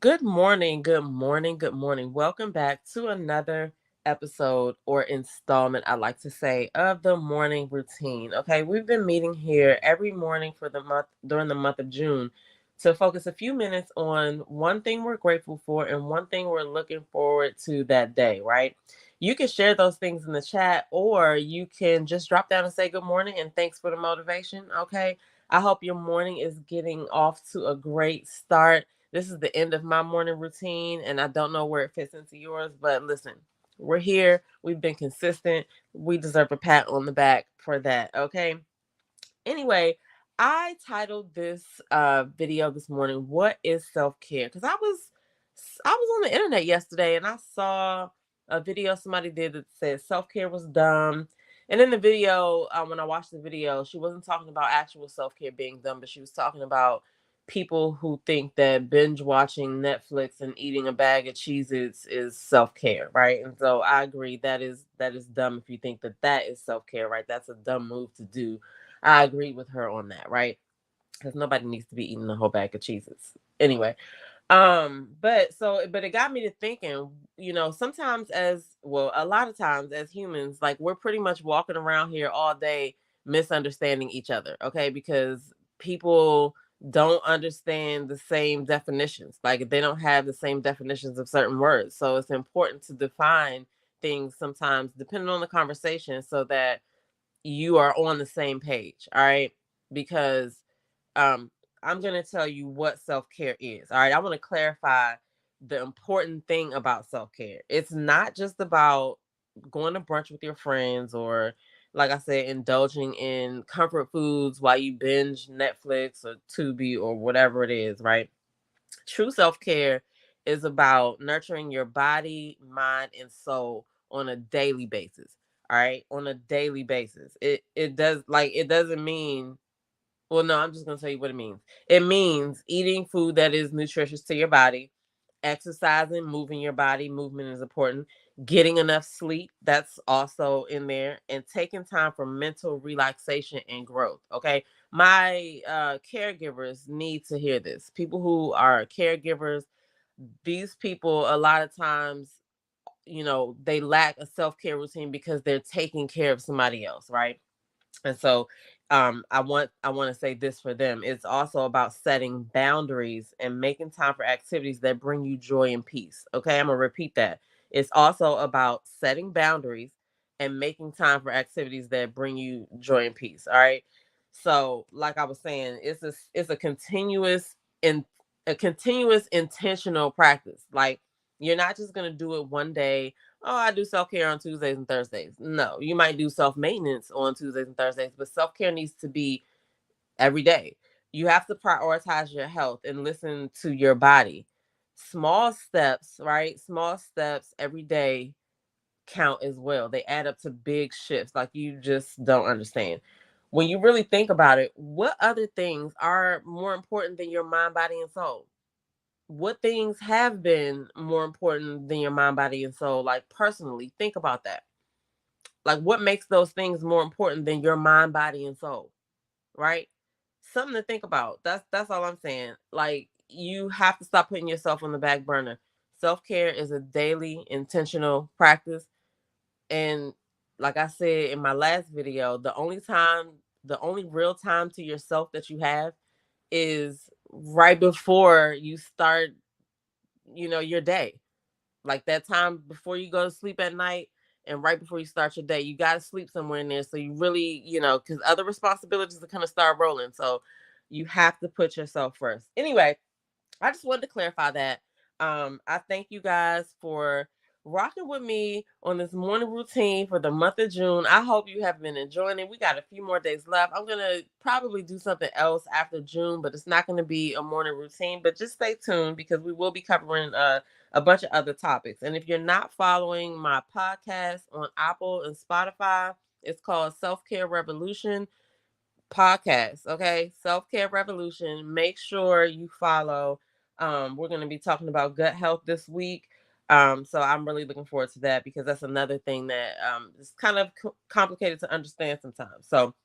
Good morning, good morning, good morning. Welcome back to another episode or installment, I like to say, of the morning routine. Okay, we've been meeting here every morning for the month during the month of June to focus a few minutes on one thing we're grateful for and one thing we're looking forward to that day, right? You can share those things in the chat or you can just drop down and say good morning and thanks for the motivation. Okay, I hope your morning is getting off to a great start. This is the end of my morning routine, and I don't know where it fits into yours, but listen, we're here. We've been consistent. We deserve a pat on the back for that, okay? Anyway, I titled this video this morning, What is Self-Care? Because I was on the internet yesterday and I saw a video somebody did that said self-care was dumb. And in the video, when I watched the video, she wasn't talking about actual self-care being dumb, but she was talking about people who think that binge watching Netflix and eating a bag of Cheez-Its is self-care, right? And so I agree that is dumb if you think that that is self-care, right? That's a dumb move to do. I agree with her on that, right? Because nobody needs to be eating a whole bag of cheeses. Anyway, but it got me to thinking, sometimes as well, a lot of times as humans, like we're pretty much walking around here all day misunderstanding each other, okay? Because people don't understand the same definitions. Like they don't have the same definitions of certain words. So it's important to define things sometimes depending on the conversation so that you are on the same page, all right? Because um I'm going to tell you what self-care is. All right, I want to clarify the important thing about self-care. It's not just about going to brunch with your friends or, like I said, indulging in comfort foods while you binge Netflix or Tubi or whatever it is, right? True self-care is about nurturing your body, mind, and soul on a daily basis. All right, on a daily basis. It doesn't mean, well, no, I'm just gonna tell you what it means. It means eating food that is nutritious to your body, exercising, moving your body. Movement is important. Getting enough sleep, that's also in there, and taking time for mental relaxation and growth. Okay. My caregivers need to hear this. People who are caregivers, these people, a lot of times, they lack a self-care routine because they're taking care of somebody else, right? And so I want to say this for them. It's also about setting boundaries and making time for activities that bring you joy and peace. Okay, I'm going to repeat that. It's also about setting boundaries and making time for activities that bring you joy and peace. All right? So, like I was saying, it's a continuous intentional practice. Like you're not just going to do it one day. Oh, I do self care on Tuesdays and Thursdays. No, you might do self maintenance on Tuesdays and Thursdays, but self care needs to be every day. You have to prioritize your health and listen to your body. Small steps, right? Small steps every day count as well. They add up to big shifts like you just don't understand. When you really think about it, what other things are more important than your mind, body, and soul? What things have been more important than your mind, body, and soul? Like personally, think about that. Like what makes those things more important than your mind, body, and soul? Right? Something to think about. That's all I'm saying. Like you have to stop putting yourself on the back burner. Self-care is a daily intentional practice. And like I said in my last video, the only real time to yourself that you have is right before you start, your day. Like that time before you go to sleep at night and right before you start your day. You got to sleep somewhere in there. So you really, because other responsibilities are going to start rolling. So you have to put yourself first. Anyway, I just wanted to clarify that. I thank you guys for rocking with me on this morning routine for the month of June. I hope you have been enjoying it. We got a few more days left. I'm gonna probably do something else after June, but it's not gonna be a morning routine. But just stay tuned because we will be covering a bunch of other topics. And if you're not following my podcast on Apple and Spotify, it's called Self Care Revolution Podcast. Okay, Self Care Revolution. Make sure you follow. We're going to be talking about gut health this week. So I'm really looking forward to that because that's another thing that is kind of complicated to understand sometimes. So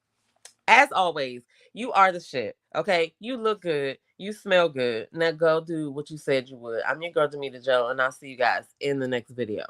As always, you are the shit. Okay. You look good. You smell good. Now go do what you said you would. I'm your girl, Demeter Joe, and I'll see you guys in the next video.